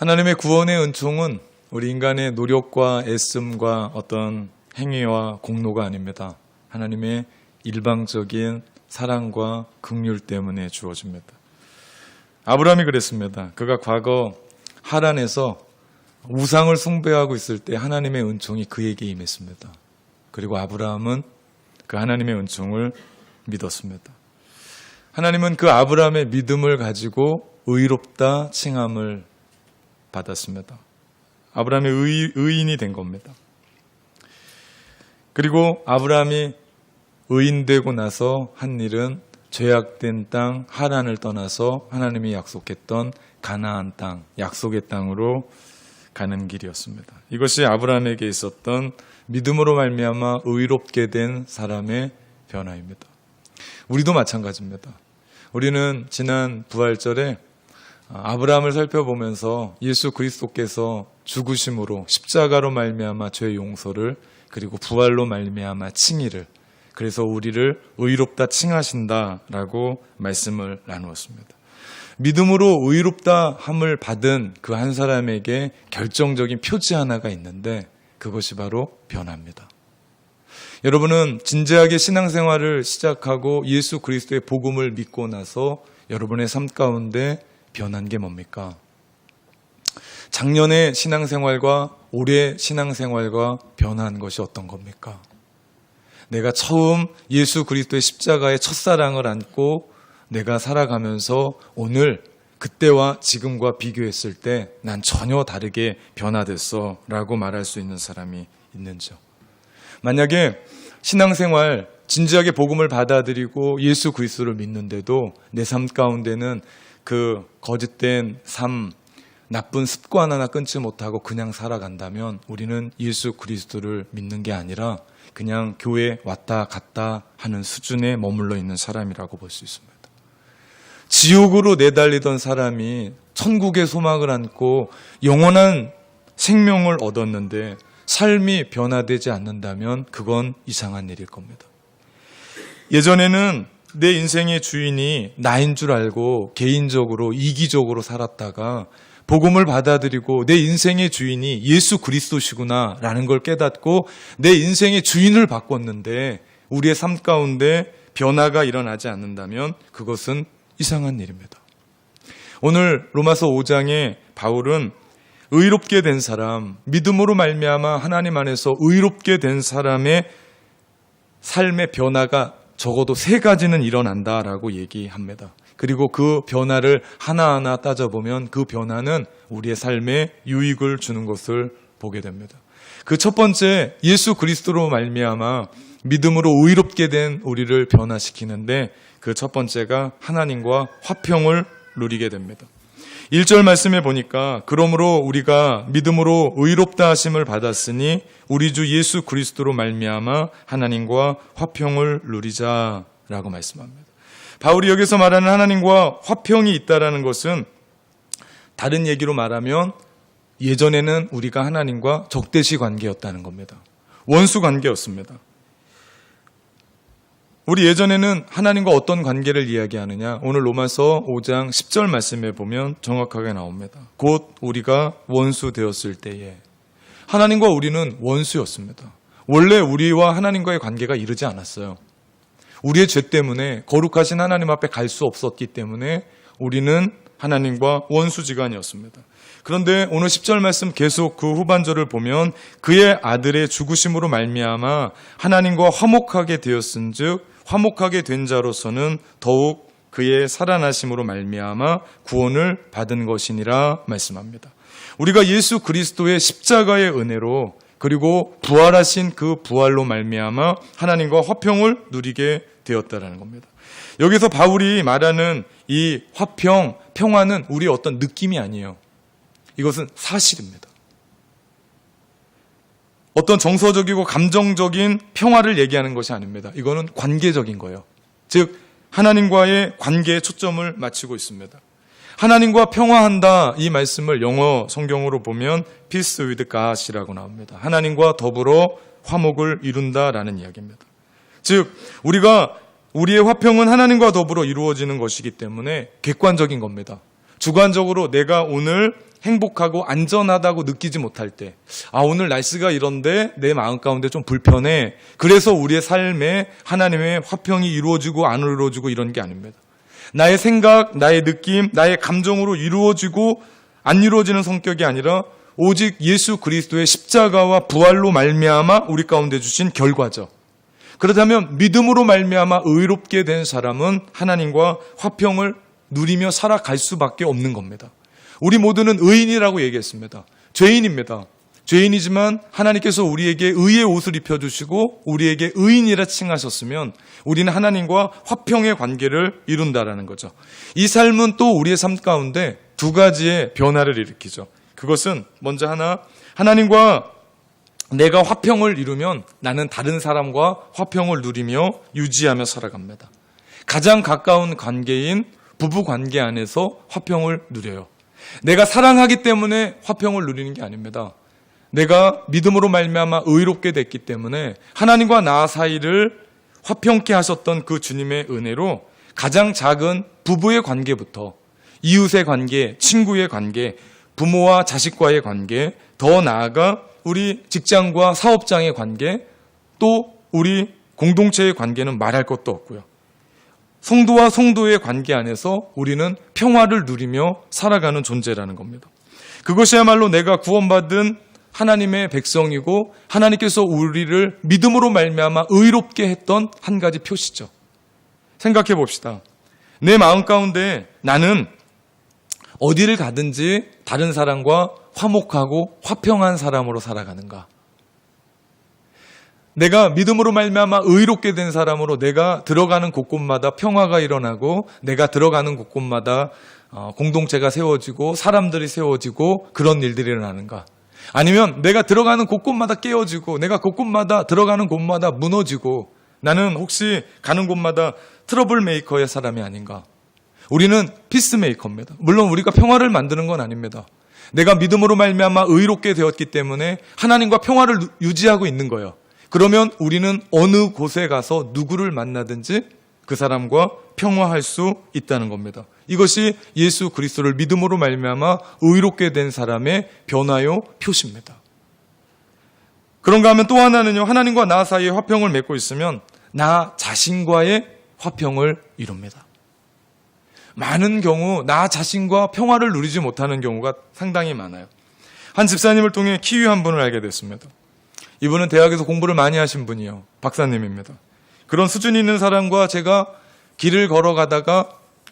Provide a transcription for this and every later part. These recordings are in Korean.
하나님의 구원의 은총은 우리 인간의 노력과 애씀과 어떤 행위와 공로가 아닙니다. 하나님의 일방적인 사랑과 긍휼 때문에 주어집니다. 아브라함이 그랬습니다. 그가 과거 하란에서 우상을 숭배하고 있을 때 하나님의 은총이 그에게 임했습니다. 그리고 아브라함은 그 하나님의 은총을 믿었습니다. 하나님은 그 아브라함의 믿음을 가지고 의롭다 칭함을 받았습니다. 아브라함이 의인이 된 겁니다. 그리고 아브라함이 의인되고 나서 한 일은 죄악된 땅 하란을 떠나서 하나님이 약속했던 가나안 땅, 약속의 땅으로 가는 길이었습니다. 이것이 아브라함에게 있었던 믿음으로 말미암아 의롭게 된 사람의 변화입니다. 우리도 마찬가지입니다. 우리는 지난 부활절에 아브라함을 살펴보면서 예수 그리스도께서 죽으심으로 십자가로 말미암아 죄 용서를, 그리고 부활로 말미암아 칭의를, 그래서 우리를 의롭다 칭하신다라고 말씀을 나누었습니다. 믿음으로 의롭다 함을 받은 그 한 사람에게 결정적인 표지 하나가 있는데 그것이 바로 변화입니다. 여러분은 진지하게 신앙생활을 시작하고 예수 그리스도의 복음을 믿고 나서 여러분의 삶 가운데 변한 게 뭡니까? 작년의 신앙생활과 올해 신앙생활과 변한 것이 어떤 겁니까? 내가 처음 예수 그리스도의 십자가의 첫사랑을 안고 내가 살아가면서 오늘 그때와 지금과 비교했을 때 난 전혀 다르게 변화됐어 라고 말할 수 있는 사람이 있는지요? 만약에 신앙생활 진지하게 복음을 받아들이고 예수 그리스도를 믿는데도 내 삶 가운데는 그 거짓된 삶, 나쁜 습관 하나 끊지 못하고 그냥 살아간다면 우리는 예수 그리스도를 믿는 게 아니라 그냥 교회 왔다 갔다 하는 수준에 머물러 있는 사람이라고 볼 수 있습니다. 지옥으로 내달리던 사람이 천국의 소망을 안고 영원한 생명을 얻었는데 삶이 변화되지 않는다면 그건 이상한 일일 겁니다. 예전에는 내 인생의 주인이 나인 줄 알고 개인적으로 이기적으로 살았다가 복음을 받아들이고 내 인생의 주인이 예수 그리스도시구나 라는 걸 깨닫고 내 인생의 주인을 바꿨는데 우리의 삶 가운데 변화가 일어나지 않는다면 그것은 이상한 일입니다. 오늘 로마서 5장에 바울은 의롭게 된 사람, 믿음으로 말미암아 하나님 안에서 의롭게 된 사람의 삶의 변화가 적어도 3가지는 일어난다라고 얘기합니다. 그리고 그 변화를 하나하나 따져보면 그 변화는 우리의 삶에 유익을 주는 것을 보게 됩니다. 그 첫 번째, 예수 그리스도로 말미암아 믿음으로 의롭게 된 우리를 변화시키는데 그 첫 번째가 하나님과 화평을 누리게 됩니다. 1절 말씀에 보니까 그러므로 우리가 믿음으로 의롭다 하심을 받았으니 우리 주 예수 그리스도로 말미암아 하나님과 화평을 누리자라고 말씀합니다. 바울이 여기서 말하는 하나님과 화평이 있다라는 것은 다른 얘기로 말하면 예전에는 우리가 하나님과 적대시 관계였다는 겁니다. 원수 관계였습니다. 우리 예전에는 하나님과 어떤 관계를 이야기하느냐? 오늘 로마서 5장 10절 말씀에 보면 정확하게 나옵니다. 곧 우리가 원수 되었을 때에 하나님과 우리는 원수였습니다. 원래 우리와 하나님과의 관계가 이르지 않았어요. 우리의 죄 때문에 거룩하신 하나님 앞에 갈 수 없었기 때문에 우리는 하나님과 원수지간이었습니다. 그런데 오늘 10절 말씀 계속 그 후반절을 보면 그의 아들의 죽으심으로 말미암아 하나님과 화목하게 되었은즉 화목하게 된 자로서는 더욱 그의 살아나심으로 말미암아 구원을 받은 것이니라 말씀합니다. 우리가 예수 그리스도의 십자가의 은혜로 그리고 부활하신 그 부활로 말미암아 하나님과 화평을 누리게 되었다라는 겁니다. 여기서 바울이 말하는 이 화평, 평화는 우리의 어떤 느낌이 아니에요. 이것은 사실입니다. 어떤 정서적이고 감정적인 평화를 얘기하는 것이 아닙니다. 이거는 관계적인 거예요. 즉 하나님과의 관계에 초점을 맞추고 있습니다. 하나님과 평화한다 이 말씀을 영어 성경으로 보면 Peace with God이라고 나옵니다. 하나님과 더불어 화목을 이룬다라는 이야기입니다. 즉 우리의 화평은 하나님과 더불어 이루어지는 것이기 때문에 객관적인 겁니다. 주관적으로 내가 오늘 행복하고 안전하다고 느끼지 못할 때, 오늘 날씨가 이런데 내 마음 가운데 좀 불편해. 그래서 우리의 삶에 하나님의 화평이 이루어지고 안 이루어지고 이런 게 아닙니다. 나의 생각, 나의 느낌, 나의 감정으로 이루어지고 안 이루어지는 성격이 아니라 오직 예수 그리스도의 십자가와 부활로 말미암아 우리 가운데 주신 결과죠. 그렇다면 믿음으로 말미암아 의롭게 된 사람은 하나님과 화평을 누리며 살아갈 수밖에 없는 겁니다. 우리 모두는 의인이라고 얘기했습니다. 죄인입니다. 죄인이지만 하나님께서 우리에게 의의 옷을 입혀주시고 우리에게 의인이라 칭하셨으면 우리는 하나님과 화평의 관계를 이룬다라는 거죠. 이 삶은 또 우리의 삶 가운데 두 가지의 변화를 일으키죠. 그것은 먼저 하나님과 내가 화평을 이루면 나는 다른 사람과 화평을 누리며 유지하며 살아갑니다. 가장 가까운 관계인 부부 관계 안에서 화평을 누려요. 내가 사랑하기 때문에 화평을 누리는 게 아닙니다. 내가 믿음으로 말미암아 의롭게 됐기 때문에 하나님과 나 사이를 화평케 하셨던 그 주님의 은혜로 가장 작은 부부의 관계부터 이웃의 관계, 친구의 관계, 부모와 자식과의 관계, 더 나아가 우리 직장과 사업장의 관계, 또 우리 공동체의 관계는 말할 것도 없고요. 성도와 성도의 관계 안에서 우리는 평화를 누리며 살아가는 존재라는 겁니다. 그것이야말로 내가 구원받은 하나님의 백성이고 하나님께서 우리를 믿음으로 말미암아 의롭게 했던 한 가지 표시죠. 생각해 봅시다. 내 마음 가운데 나는 어디를 가든지 다른 사람과 화목하고 화평한 사람으로 살아가는가? 내가 믿음으로 말미암아 의롭게 된 사람으로 내가 들어가는 곳곳마다 평화가 일어나고 내가 들어가는 곳곳마다 공동체가 세워지고 사람들이 세워지고 그런 일들이 일어나는가? 아니면 내가 들어가는 곳곳마다 깨어지고 내가 곳곳마다 들어가는 곳마다 무너지고 나는 혹시 가는 곳마다 트러블 메이커의 사람이 아닌가? 우리는 피스메이커입니다. 물론 우리가 평화를 만드는 건 아닙니다. 내가 믿음으로 말미암아 의롭게 되었기 때문에 하나님과 평화를 유지하고 있는 거예요. 그러면 우리는 어느 곳에 가서 누구를 만나든지 그 사람과 평화할 수 있다는 겁니다. 이것이 예수 그리스도를 믿음으로 말미암아 의롭게 된 사람의 변화요 표시입니다. 그런가 하면 또 하나는요, 하나님과 나 사이에 화평을 맺고 있으면 나 자신과의 화평을 이룹니다. 많은 경우 나 자신과 평화를 누리지 못하는 경우가 상당히 많아요. 한 집사님을 통해 키위 한 분을 알게 됐습니다. 이분은 대학에서 공부를 많이 하신 분이에요. 박사님입니다. 그런 수준이 있는 사람과 제가 길을 걸어가다가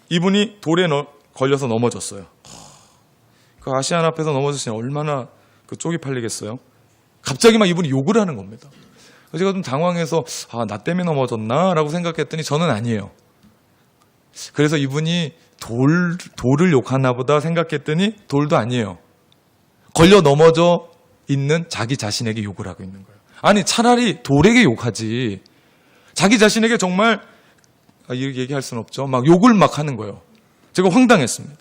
이분이 돌에 걸려서 넘어졌어요. 그 아시안 앞에서 넘어졌으니 얼마나 그 쪽이 팔리겠어요. 갑자기 막 이분이 욕을 하는 겁니다. 제가 좀 당황해서 나 때문에 넘어졌나? 라고 생각했더니 저는 아니에요. 그래서 이분이 돌을 욕하나 보다 생각했더니 돌도 아니에요. 걸려 넘어져 있는 자기 자신에게 욕을 하고 있는 거예요. 아니 차라리 돌에게 욕하지. 자기 자신에게 정말 이렇게 얘기할 수는 없죠. 막 욕을 막 하는 거예요. 제가 황당했습니다.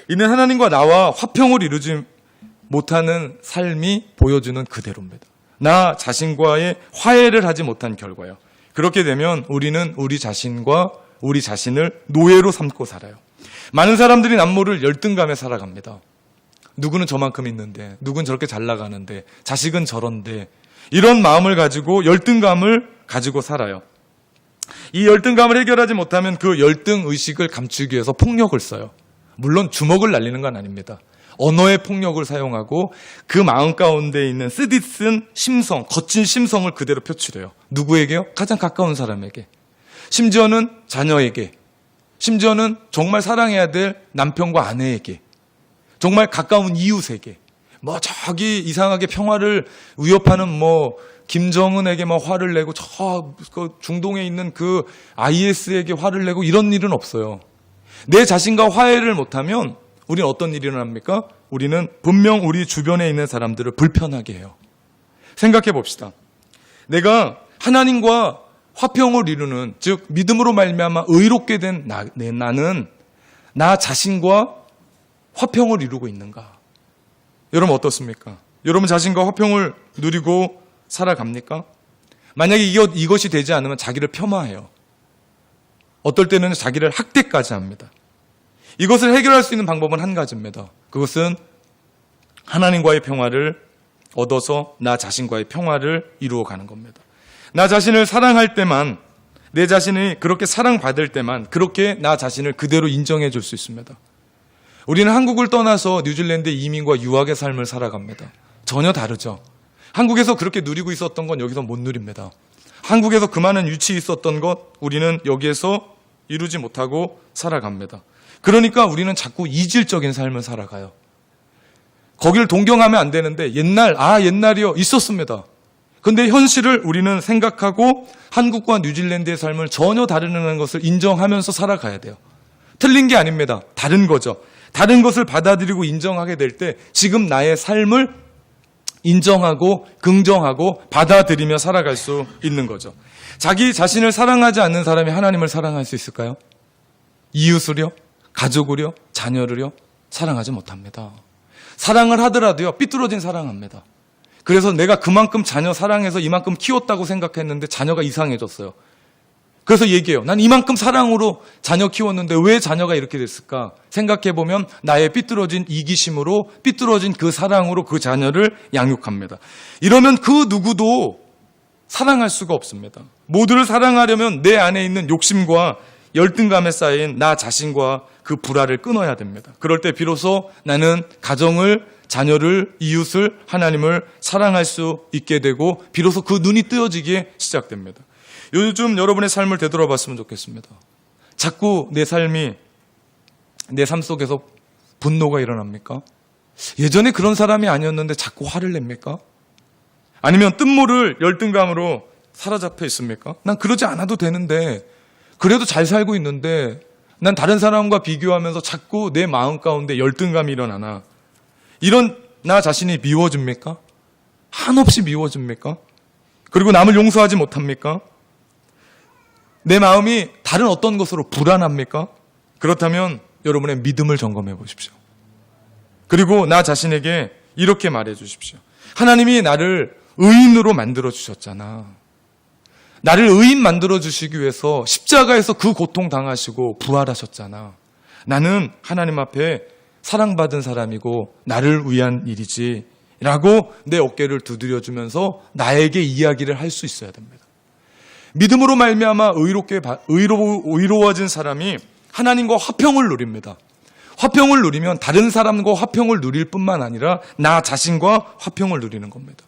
이는 하나님과 나와 화평을 이루지 못하는 삶이 보여주는 그대로입니다. 나 자신과의 화해를 하지 못한 결과요. 그렇게 되면 우리는 우리 자신과 우리 자신을 노예로 삼고 살아요. 많은 사람들이 남모를 열등감에 살아갑니다. 누구는 저만큼 있는데, 누군 저렇게 잘 나가는데, 자식은 저런데, 이런 마음을 가지고 열등감을 가지고 살아요. 이 열등감을 해결하지 못하면 그 열등 의식을 감추기 위해서 폭력을 써요. 물론 주먹을 날리는 건 아닙니다. 언어의 폭력을 사용하고 그 마음 가운데 있는 쓰디쓴 심성, 거친 심성을 그대로 표출해요. 누구에게요? 가장 가까운 사람에게. 심지어는 자녀에게. 심지어는 정말 사랑해야 될 남편과 아내에게. 정말 가까운 이웃에게, 저기 이상하게 평화를 위협하는 김정은에게 화를 내고 그 중동에 있는 그 IS에게 화를 내고 이런 일은 없어요. 내 자신과 화해를 못하면 우리는 어떤 일이 일어납니까? 우리는 분명 우리 주변에 있는 사람들을 불편하게 해요. 생각해 봅시다. 내가 하나님과 화평을 이루는, 즉 믿음으로 말미암아 의롭게 된 나는 나 자신과 화평을 이루고 있는가? 여러분 어떻습니까? 여러분 자신과 화평을 누리고 살아갑니까? 만약에 이것이 되지 않으면 자기를 폄하해요. 어떨 때는 자기를 학대까지 합니다. 이것을 해결할 수 있는 방법은 한 가지입니다. 그것은 하나님과의 평화를 얻어서 나 자신과의 평화를 이루어가는 겁니다. 나 자신을 사랑할 때만, 내 자신이 그렇게 사랑받을 때만 그렇게 나 자신을 그대로 인정해 줄 수 있습니다. 우리는 한국을 떠나서 뉴질랜드의 이민과 유학의 삶을 살아갑니다. 전혀 다르죠. 한국에서 그렇게 누리고 있었던 건 여기서 못 누립니다. 한국에서 그 많은 유치 있었던 것 우리는 여기에서 이루지 못하고 살아갑니다. 그러니까 우리는 자꾸 이질적인 삶을 살아가요. 거기를 동경하면 안 되는데 옛날이요 있었습니다. 근데 현실을 우리는 생각하고 한국과 뉴질랜드의 삶을 전혀 다르는 것을 인정하면서 살아가야 돼요. 틀린 게 아닙니다. 다른 거죠. 다른 것을 받아들이고 인정하게 될 때 지금 나의 삶을 인정하고 긍정하고 받아들이며 살아갈 수 있는 거죠. 자기 자신을 사랑하지 않는 사람이 하나님을 사랑할 수 있을까요? 이웃을요? 가족을요? 자녀를요? 사랑하지 못합니다. 사랑을 하더라도요, 삐뚤어진 사랑합니다. 그래서 내가 그만큼 자녀 사랑해서 이만큼 키웠다고 생각했는데 자녀가 이상해졌어요. 그래서 얘기해요. 난 이만큼 사랑으로 자녀 키웠는데 왜 자녀가 이렇게 됐을까? 생각해보면 나의 삐뚤어진 이기심으로, 삐뚤어진 그 사랑으로 그 자녀를 양육합니다. 이러면 그 누구도 사랑할 수가 없습니다. 모두를 사랑하려면 내 안에 있는 욕심과 열등감에 쌓인 나 자신과 그 불화를 끊어야 됩니다. 그럴 때 비로소 나는 가정을, 자녀를, 이웃을, 하나님을 사랑할 수 있게 되고 비로소 그 눈이 뜨여지기에 시작됩니다. 요즘 여러분의 삶을 되돌아봤으면 좋겠습니다. 자꾸 내 삶 속에서 분노가 일어납니까? 예전에 그런 사람이 아니었는데 자꾸 화를 냅니까? 아니면 뜬모를 열등감으로 사로잡혀 있습니까? 난 그러지 않아도 되는데, 그래도 잘 살고 있는데 난 다른 사람과 비교하면서 자꾸 내 마음 가운데 열등감이 일어나나? 이런 나 자신이 미워집니까? 한없이 미워집니까? 그리고 남을 용서하지 못합니까? 내 마음이 다른 어떤 것으로 불안합니까? 그렇다면 여러분의 믿음을 점검해 보십시오. 그리고 나 자신에게 이렇게 말해 주십시오. 하나님이 나를 의인으로 만들어 주셨잖아. 나를 의인 만들어 주시기 위해서 십자가에서 그 고통 당하시고 부활하셨잖아. 나는 하나님 앞에 사랑받은 사람이고 나를 위한 일이지 라고 내 어깨를 두드려주면서 나에게 이야기를 할 수 있어야 됩니다. 믿음으로 말미암아 의로워진 사람이 하나님과 화평을 누립니다. 화평을 누리면 다른 사람과 화평을 누릴 뿐만 아니라 나 자신과 화평을 누리는 겁니다.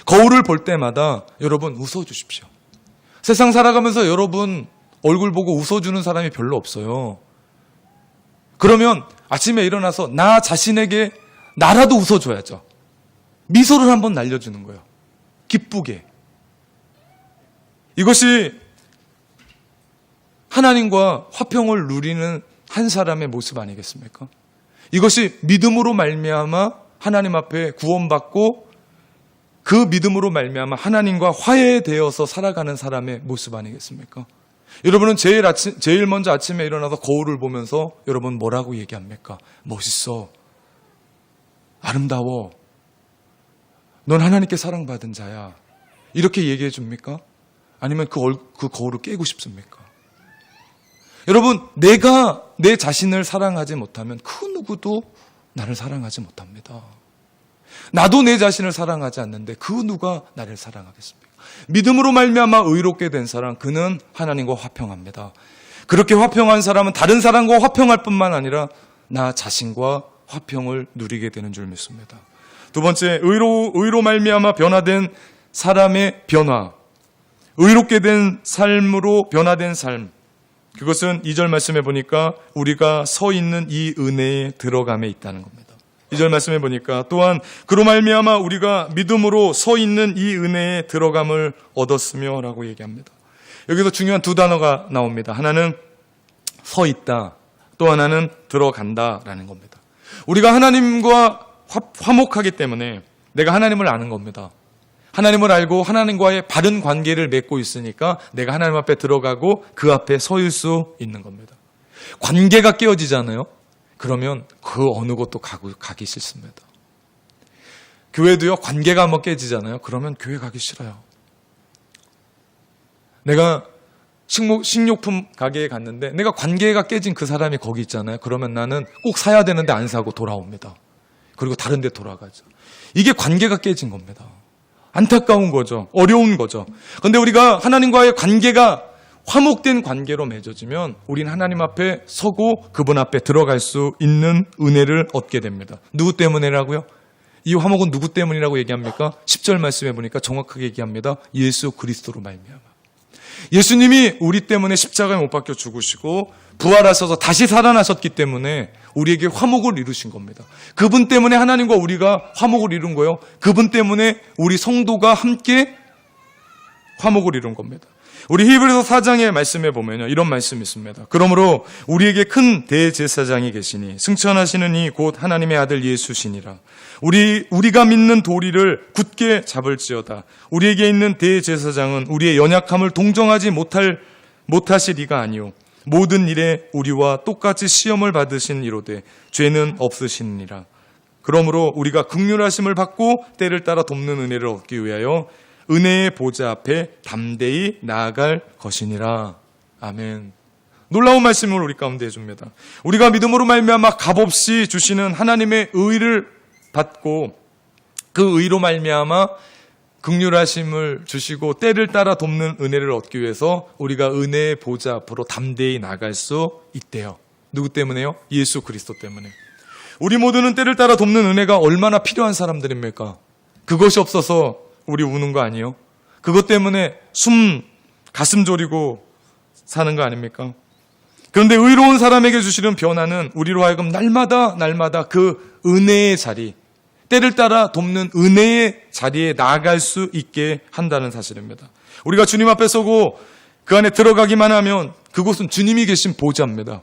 거울을 볼 때마다 여러분 웃어주십시오. 세상 살아가면서 여러분 얼굴 보고 웃어주는 사람이 별로 없어요. 그러면 아침에 일어나서 나 자신에게 나라도 웃어줘야죠. 미소를 한번 날려주는 거예요. 기쁘게. 이것이 하나님과 화평을 누리는 한 사람의 모습 아니겠습니까? 이것이 믿음으로 말미암아 하나님 앞에 구원받고 그 믿음으로 말미암아 하나님과 화해되어서 살아가는 사람의 모습 아니겠습니까? 여러분은 제일 먼저 아침에 일어나서 거울을 보면서 여러분 뭐라고 얘기합니까? 멋있어. 아름다워. 넌 하나님께 사랑받은 자야. 이렇게 얘기해 줍니까? 아니면 그 거울을 깨고 싶습니까? 여러분, 내가 내 자신을 사랑하지 못하면 그 누구도 나를 사랑하지 못합니다. 나도 내 자신을 사랑하지 않는데 그 누가 나를 사랑하겠습니까? 믿음으로 말미암아 의롭게 된 사람, 그는 하나님과 화평합니다. 그렇게 화평한 사람은 다른 사람과 화평할 뿐만 아니라 나 자신과 화평을 누리게 되는 줄 믿습니다. 두 번째, 의로 말미암아 변화된 사람의 변화, 의롭게 된 삶으로 변화된 삶. 그것은 2절 말씀해 보니까 우리가 서 있는 이 은혜에 들어감에 있다는 겁니다. 2절 말씀해 보니까 또한 그로 말미암아 우리가 믿음으로 서 있는 이 은혜에 들어감을 얻었으며 라고 얘기합니다. 여기서 중요한 두 단어가 나옵니다. 하나는 서 있다, 또 하나는 들어간다라는 겁니다. 우리가 하나님과 화목하기 때문에 내가 하나님을 아는 겁니다. 하나님을 알고 하나님과의 바른 관계를 맺고 있으니까 내가 하나님 앞에 들어가고 그 앞에 서일 수 있는 겁니다. 관계가 깨어지잖아요. 그러면 그 어느 곳도 가기 싫습니다. 교회도요, 관계가 한번 깨지잖아요. 그러면 교회 가기 싫어요. 내가 식료품 가게에 갔는데 내가 관계가 깨진 그 사람이 거기 있잖아요. 그러면 나는 꼭 사야 되는데 안 사고 돌아옵니다. 그리고 다른 데 돌아가죠. 이게 관계가 깨진 겁니다. 안타까운 거죠. 어려운 거죠. 그런데 우리가 하나님과의 관계가 화목된 관계로 맺어지면 우린 하나님 앞에 서고 그분 앞에 들어갈 수 있는 은혜를 얻게 됩니다. 누구 때문에라고요? 이 화목은 누구 때문이라고 얘기합니까? 10절 말씀해 보니까 정확하게 얘기합니다. 예수 그리스도로 말미암아. 예수님이 우리 때문에 십자가에 못 박혀 죽으시고 부활하셔서 다시 살아나셨기 때문에 우리에게 화목을 이루신 겁니다. 그분 때문에 하나님과 우리가 화목을 이룬 거예요. 그분 때문에 우리 성도가 함께 화목을 이룬 겁니다. 우리 히브리서 4장의 말씀에 보면요, 이런 말씀이 있습니다. 그러므로 우리에게 큰 대제사장이 계시니 승천하시는 이 곧 하나님의 아들 예수시니라. 우리가 믿는 도리를 굳게 잡을지어다. 우리에게 있는 대제사장은 우리의 연약함을 동정하지 못하실 이가 아니요 모든 일에 우리와 똑같이 시험을 받으신 이로되 죄는 없으시니라. 그러므로 우리가 긍휼하심을 받고 때를 따라 돕는 은혜를 얻기 위하여 은혜의 보좌 앞에 담대히 나아갈 것이니라. 아멘. 놀라운 말씀을 우리 가운데 해줍니다. 우리가 믿음으로 말미암아 값없이 주시는 하나님의 의를 받고 그 의로 말미암아 긍휼하심을 주시고 때를 따라 돕는 은혜를 얻기 위해서 우리가 은혜의 보좌 앞으로 담대히 나갈 수 있대요. 누구 때문에요? 예수 그리스도 때문에. 우리 모두는 때를 따라 돕는 은혜가 얼마나 필요한 사람들입니까? 그것이 없어서 우리 우는 거 아니에요? 그것 때문에 가슴 졸이고 사는 거 아닙니까? 그런데 의로운 사람에게 주시는 변화는 우리로 하여금 날마다 그 은혜의 자리, 때를 따라 돕는 은혜의 자리에 나아갈 수 있게 한다는 사실입니다. 우리가 주님 앞에 서고 그 안에 들어가기만 하면 그곳은 주님이 계신 보좌입니다.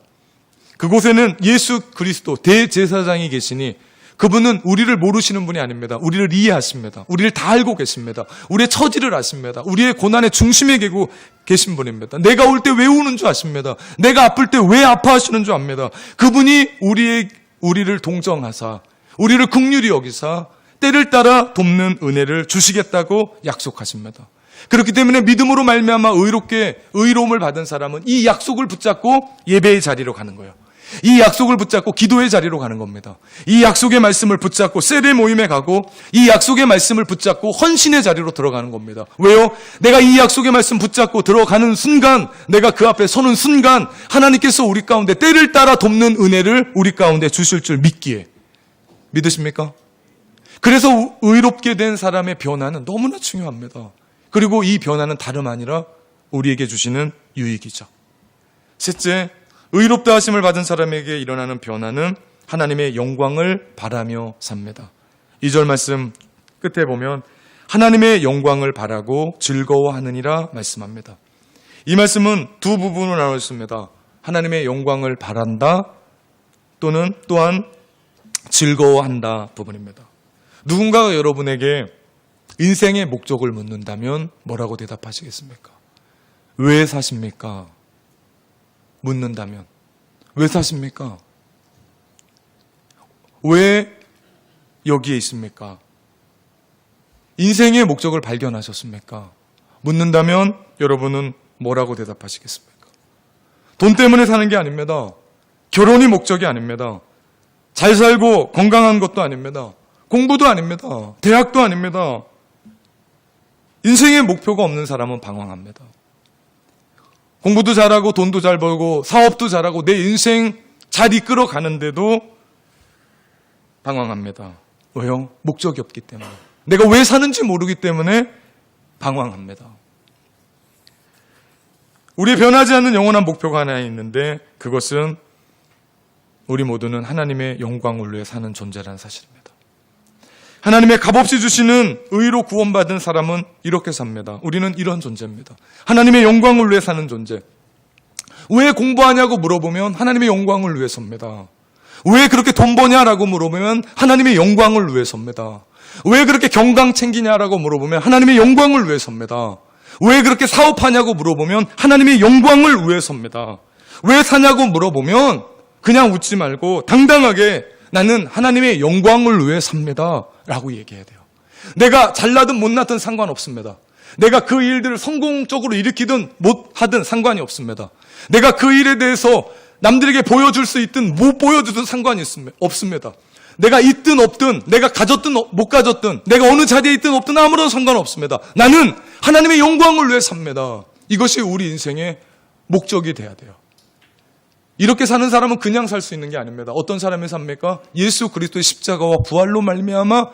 그곳에는 예수 그리스도 대제사장이 계시니 그분은 우리를 모르시는 분이 아닙니다. 우리를 이해하십니다. 우리를 다 알고 계십니다. 우리의 처지를 아십니다. 우리의 고난의 중심에 계신 분입니다. 내가 올 때 왜 우는 줄 아십니다. 내가 아플 때 왜 아파하시는 줄 압니다. 그분이 우리를 동정하사 우리를 긍휼히 여기사 때를 따라 돕는 은혜를 주시겠다고 약속하십니다. 그렇기 때문에 믿음으로 말미암아 의로움을 받은 사람은 이 약속을 붙잡고 예배의 자리로 가는 거예요. 이 약속을 붙잡고 기도의 자리로 가는 겁니다. 이 약속의 말씀을 붙잡고 세례 모임에 가고 이 약속의 말씀을 붙잡고 헌신의 자리로 들어가는 겁니다. 왜요? 내가 이 약속의 말씀 붙잡고 들어가는 순간, 내가 그 앞에 서는 순간 하나님께서 우리 가운데 때를 따라 돕는 은혜를 우리 가운데 주실 줄 믿기에. 믿으십니까? 그래서 의롭게 된 사람의 변화는 너무나 중요합니다. 그리고 이 변화는 다름 아니라 우리에게 주시는 유익이죠. 셋째, 의롭다 하심을 받은 사람에게 일어나는 변화는 하나님의 영광을 바라며 삽니다. 2절 말씀 끝에 보면 하나님의 영광을 바라고 즐거워하느니라 말씀합니다. 이 말씀은 두 부분으로 나눠 있습니다. 하나님의 영광을 바란다 또한 즐거워한다 부분입니다. 누군가가 여러분에게 인생의 목적을 묻는다면 뭐라고 대답하시겠습니까? 왜 사십니까? 묻는다면 왜 사십니까? 왜 여기에 있습니까? 인생의 목적을 발견하셨습니까? 묻는다면 여러분은 뭐라고 대답하시겠습니까? 돈 때문에 사는 게 아닙니다. 결혼이 목적이 아닙니다. 잘 살고 건강한 것도 아닙니다. 공부도 아닙니다. 대학도 아닙니다. 인생의 목표가 없는 사람은 방황합니다. 공부도 잘하고 돈도 잘 벌고 사업도 잘하고 내 인생 잘 이끌어 가는데도 방황합니다. 왜요? 목적이 없기 때문에. 내가 왜 사는지 모르기 때문에 방황합니다. 우리의 변하지 않는 영원한 목표가 하나 있는데 그것은 우리 모두는 하나님의 영광을 위해 사는 존재라는 사실입니다. 하나님의 값없이 주시는 의로 구원받은 사람은 이렇게 삽니다. 우리는 이런 존재입니다. 하나님의 영광을 위해 사는 존재. 왜 공부하냐고 물어보면 하나님의 영광을 위해서입니다. 왜 그렇게 돈 버냐라고 물어보면 하나님의 영광을 위해서입니다. 왜 그렇게 건강 챙기냐라고 물어보면 하나님의 영광을 위해서입니다. 왜 그렇게 사업하냐고 물어보면 하나님의 영광을 위해서입니다. 왜 사냐고 물어보면 그냥 웃지 말고 당당하게 나는 하나님의 영광을 위해 삽니다 라고 얘기해야 돼요. 내가 잘나든 못나든 상관없습니다. 내가 그 일들을 성공적으로 일으키든 못하든 상관이 없습니다. 내가 그 일에 대해서 남들에게 보여줄 수 있든 못 보여주든 상관이 없습니다. 내가 있든 없든, 내가 가졌든 못 가졌든, 내가 어느 자리에 있든 없든 아무런 상관없습니다. 나는 하나님의 영광을 위해 삽니다. 이것이 우리 인생의 목적이 돼야 돼요. 이렇게 사는 사람은 그냥 살 수 있는 게 아닙니다. 어떤 사람이 삽니까? 예수 그리스도의 십자가와 부활로 말미암아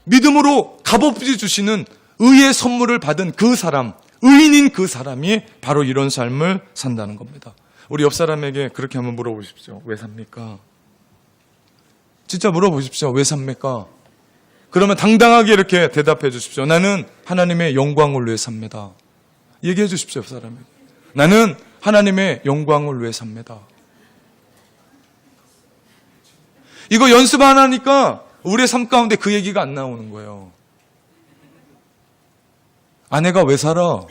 믿음으로 값없이 주시는 의의 선물을 받은 그 사람, 의인인 그 사람이 바로 이런 삶을 산다는 겁니다. 우리 옆 사람에게 그렇게 한번 물어보십시오. 왜 삽니까? 진짜 물어보십시오. 왜 삽니까? 그러면 당당하게 이렇게 대답해 주십시오. 나는 하나님의 영광을 위해 삽니다. 얘기해 주십시오. 옆 사람에게. 나는 하나님의 영광을 위해 삽니다. 이거 연습 안 하니까 우리의 삶 가운데 그 얘기가 안 나오는 거예요. 아내가 왜 살아?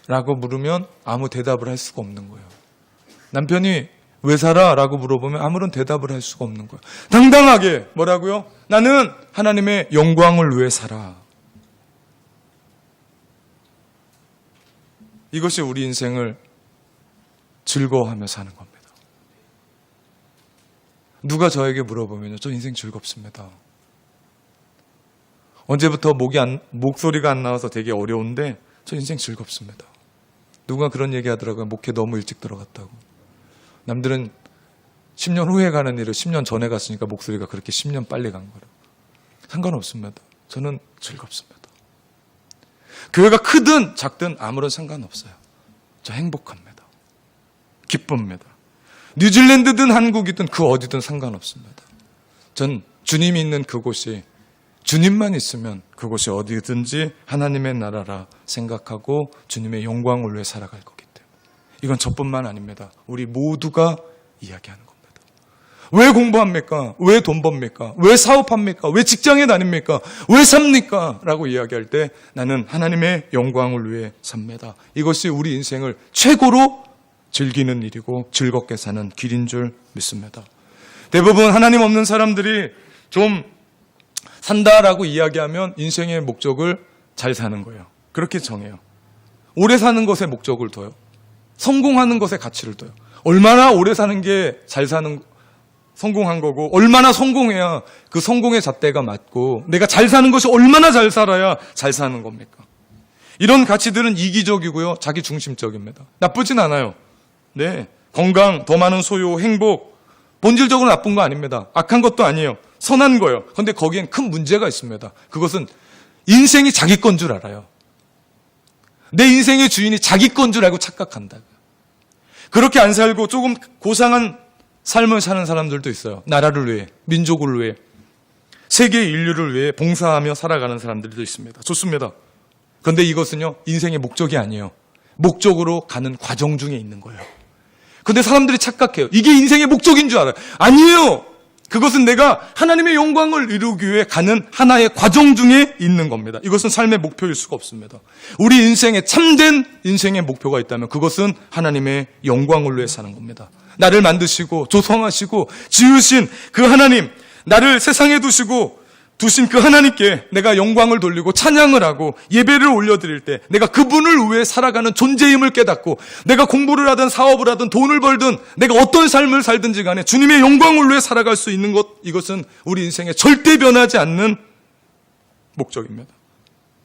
라고 물으면 아무 대답을 할 수가 없는 거예요. 남편이 왜 살아? 라고 물어보면 아무런 대답을 할 수가 없는 거예요. 당당하게 뭐라고요? 나는 하나님의 영광을 위해 살아. 이것이 우리 인생을 즐거워하며 사는 겁니다. 누가 저에게 물어보면요, 저 인생 즐겁습니다. 언제부터 목소리가 안 나와서 되게 어려운데 저 인생 즐겁습니다. 누가 그런 얘기 하더라고요. 목회 너무 일찍 들어갔다고. 남들은 10년 후에 가는 일을 10년 전에 갔으니까 목소리가 그렇게 10년 빨리 간 거라. 상관없습니다. 저는 즐겁습니다. 교회가 크든 작든 아무런 상관없어요. 저 행복합니다. 기쁩니다. 뉴질랜드든 한국이든 그 어디든 상관없습니다. 전 주님이 있는 그곳이, 주님만 있으면 그곳이 어디든지 하나님의 나라라 생각하고 주님의 영광을 위해 살아갈 거기 때문에. 이건 저뿐만 아닙니다. 우리 모두가 이야기하는 겁니다. 왜 공부합니까? 왜 돈 법니까? 왜 사업합니까? 왜 직장에 다닙니까? 왜 삽니까? 라고 이야기할 때 나는 하나님의 영광을 위해 삽니다. 이것이 우리 인생을 최고로 즐기는 일이고 즐겁게 사는 길인 줄 믿습니다. 대부분 하나님 없는 사람들이 좀 산다라고 이야기하면 인생의 목적을 잘 사는 거예요. 그렇게 정해요. 오래 사는 것에 목적을 둬요. 성공하는 것에 가치를 둬요. 얼마나 오래 사는 게 잘 사는, 성공한 거고, 얼마나 성공해야 그 성공의 잣대가 맞고, 내가 잘 사는 것이 얼마나 잘 살아야 잘 사는 겁니까? 이런 가치들은 이기적이고요, 자기 중심적입니다. 나쁘진 않아요. 네, 건강, 더 많은 소유, 행복, 본질적으로 나쁜 거 아닙니다. 악한 것도 아니에요. 선한 거예요. 그런데 거기엔 큰 문제가 있습니다. 그것은 인생이 자기 건 줄 알아요. 내 인생의 주인이 자기 건 줄 알고 착각한다. 그렇게 안 살고 조금 고상한 삶을 사는 사람들도 있어요. 나라를 위해, 민족을 위해, 세계 인류를 위해 봉사하며 살아가는 사람들도 있습니다. 좋습니다. 그런데 이것은요, 인생의 목적이 아니에요. 목적으로 가는 과정 중에 있는 거예요. 근데 사람들이 착각해요. 이게 인생의 목적인 줄 알아요. 아니에요. 그것은 내가 하나님의 영광을 이루기 위해 가는 하나의 과정 중에 있는 겁니다. 이것은 삶의 목표일 수가 없습니다. 우리 인생에 참된 인생의 목표가 있다면 그것은 하나님의 영광을 위해 사는 겁니다. 나를 만드시고 조성하시고 지으신 그 하나님, 나를 세상에 두신 그 하나님께 내가 영광을 돌리고 찬양을 하고 예배를 올려드릴 때 내가 그분을 위해 살아가는 존재임을 깨닫고 내가 공부를 하든 사업을 하든 돈을 벌든 내가 어떤 삶을 살든지 간에 주님의 영광을 위해 살아갈 수 있는 것, 이것은 우리 인생에 절대 변하지 않는 목적입니다.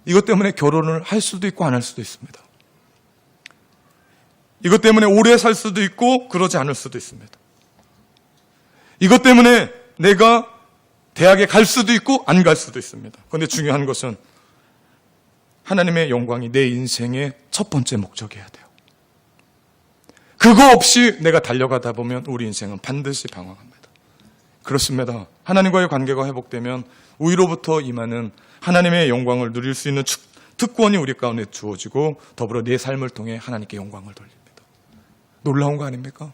이것 때문에 결혼을 할 수도 있고 안 할 수도 있습니다. 이것 때문에 오래 살 수도 있고 그러지 않을 수도 있습니다. 이것 때문에 내가 대학에 갈 수도 있고 안 갈 수도 있습니다. 그런데 중요한 것은 하나님의 영광이 내 인생의 첫 번째 목적이어야 돼요. 그거 없이 내가 달려가다 보면 우리 인생은 반드시 방황합니다. 그렇습니다. 하나님과의 관계가 회복되면 위로부터 임하는 하나님의 영광을 누릴 수 있는 특권이 우리 가운데 주어지고 더불어 내 삶을 통해 하나님께 영광을 돌립니다. 놀라운 거 아닙니까?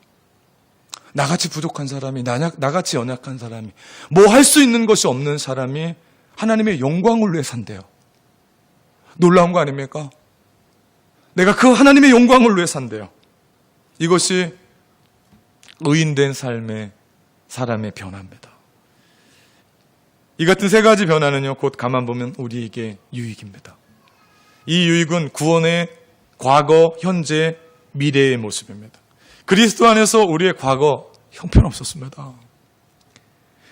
나같이 부족한 사람이, 나같이 연약한 사람이, 뭐 할 수 있는 것이 없는 사람이 하나님의 영광을 위해 산대요. 놀라운 거 아닙니까? 내가 그 하나님의 영광을 위해 산대요. 이것이 의인된 삶의 사람의 변화입니다. 이 같은 세 가지 변화는요, 곧 가만 보면 우리에게 유익입니다. 이 유익은 구원의 과거, 현재, 미래의 모습입니다. 그리스도 안에서 우리의 과거 형편없었습니다.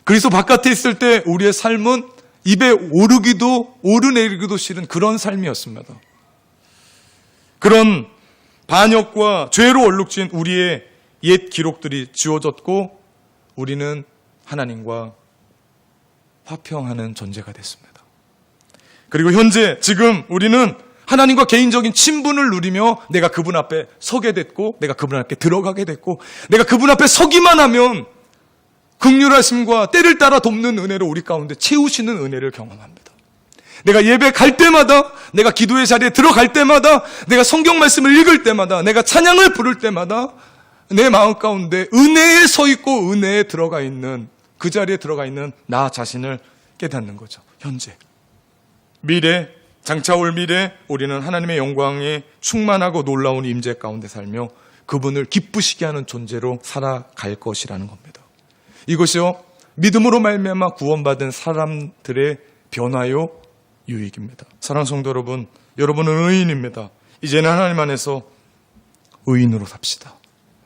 그리스도 바깥에 있을 때 우리의 삶은 입에 오르기도 오르내리기도 싫은 그런 삶이었습니다. 그런 반역과 죄로 얼룩진 우리의 옛 기록들이 지워졌고 우리는 하나님과 화평하는 존재가 됐습니다. 그리고 현재 지금 우리는 하나님과 개인적인 친분을 누리며 내가 그분 앞에 서게 됐고 내가 그분 앞에 들어가게 됐고 내가 그분 앞에 서기만 하면 긍휼하심과 때를 따라 돕는 은혜로 우리 가운데 채우시는 은혜를 경험합니다. 내가 예배 갈 때마다, 내가 기도의 자리에 들어갈 때마다, 내가 성경 말씀을 읽을 때마다, 내가 찬양을 부를 때마다 내 마음 가운데 은혜에 서 있고 은혜에 들어가 있는, 그 자리에 들어가 있는 나 자신을 깨닫는 거죠. 현재. 미래, 장차 올 미래 우리는 하나님의 영광에 충만하고 놀라운 임재 가운데 살며 그분을 기쁘시게 하는 존재로 살아갈 것이라는 겁니다. 이것이요 믿음으로 말미암아 구원받은 사람들의 변화요 유익입니다. 사랑하는 성도 여러분, 여러분은 의인입니다. 이제는 하나님 안에서 의인으로 삽시다.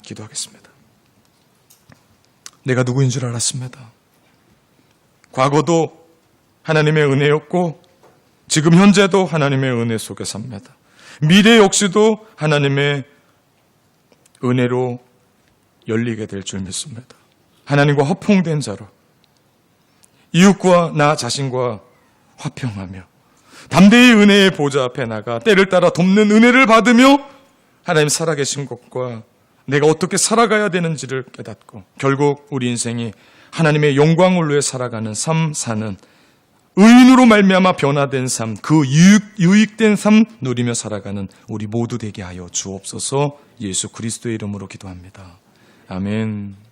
기도하겠습니다. 내가 누구인 줄 알았습니다. 과거도 하나님의 은혜였고 지금 현재도 하나님의 은혜 속에 삽니다. 미래 역시도 하나님의 은혜로 열리게 될 줄 믿습니다. 하나님과 화평된 자로 이웃과 나 자신과 화평하며 담대히 은혜의 보좌 앞에 나가 때를 따라 돕는 은혜를 받으며 하나님 살아계신 것과 내가 어떻게 살아가야 되는지를 깨닫고 결국 우리 인생이 하나님의 영광을 위해 살아가는 삶 사는 의인으로 말미암아 변화된 삶, 그 유익된 삶 누리며 살아가는 우리 모두 되게 하여 주옵소서. 예수 그리스도의 이름으로 기도합니다. 아멘.